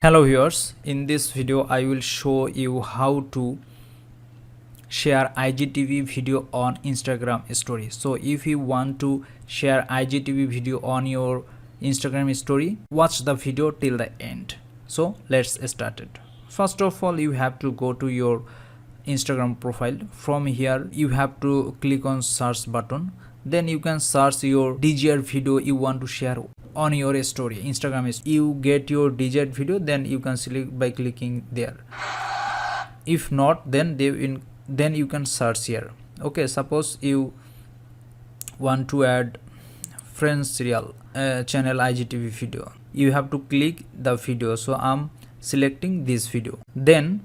Hello viewers, in this video I will show you how to share IGTV video on Instagram story. So if you want to share IGTV video on your Instagram story, watch the video till the end. So let's start it. First of all, you have to go to your Instagram profile. From here you have to click on search button. Then you can search your desired video you want to share on your story. Instagram is you get your desired video, then you can select by clicking there. If not, then you can search here. Okay, suppose you want to add Friends serial channel IGTV video, you have to click the video. So I'm selecting this video. Then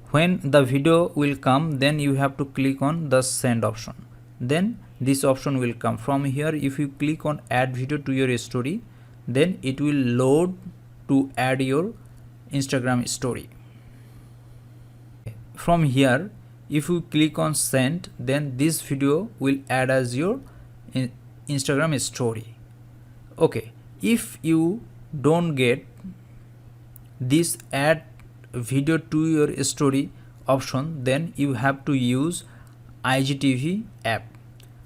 when the video will come, then you have to click on the send option. Then this option will come. From here, if you click on add video to your story, then it will load to add your Instagram story. From here, if you click on send, then this video will add as your Instagram story. Okay, if you don't get this add video to your story option, then you have to use IGTV app.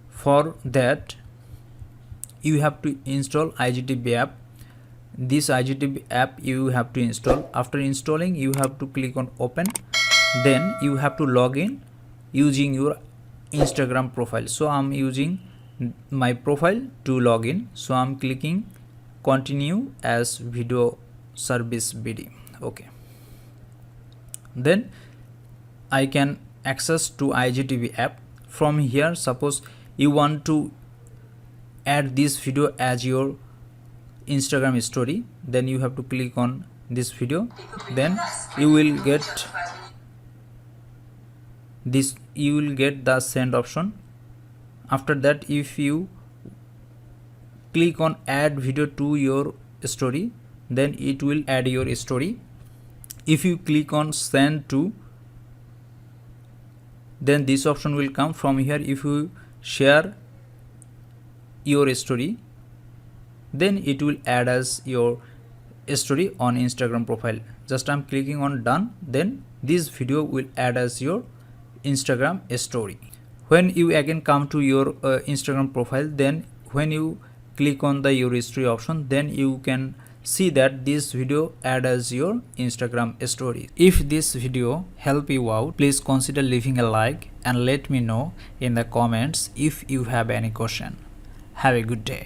For that, you have to install IGTV app. This IGTV app you have to install. After installing, you have to click on open. Then you have to log in using your Instagram profile. So I'm using my profile to log in. So I'm clicking continue as video service BD. Okay. Then I can access to IGTV app. From here, suppose you want to add this video as your Instagram story, then you have to click on this video. Then you will get this, you will get the send option. After that, if you click on add video to your story, then it will add your story. If you click on send to, then this option will come. From here, if you share your story, then it will add as your story on Instagram profile. Just I'm clicking on done, then this video will add as your Instagram story. When you again come to your Instagram profile, then when you click on the your history option, then you can see that this video add as your Instagram story. If this video help you out, please consider leaving a like and let me know in the comments if you have any question. Have a good day.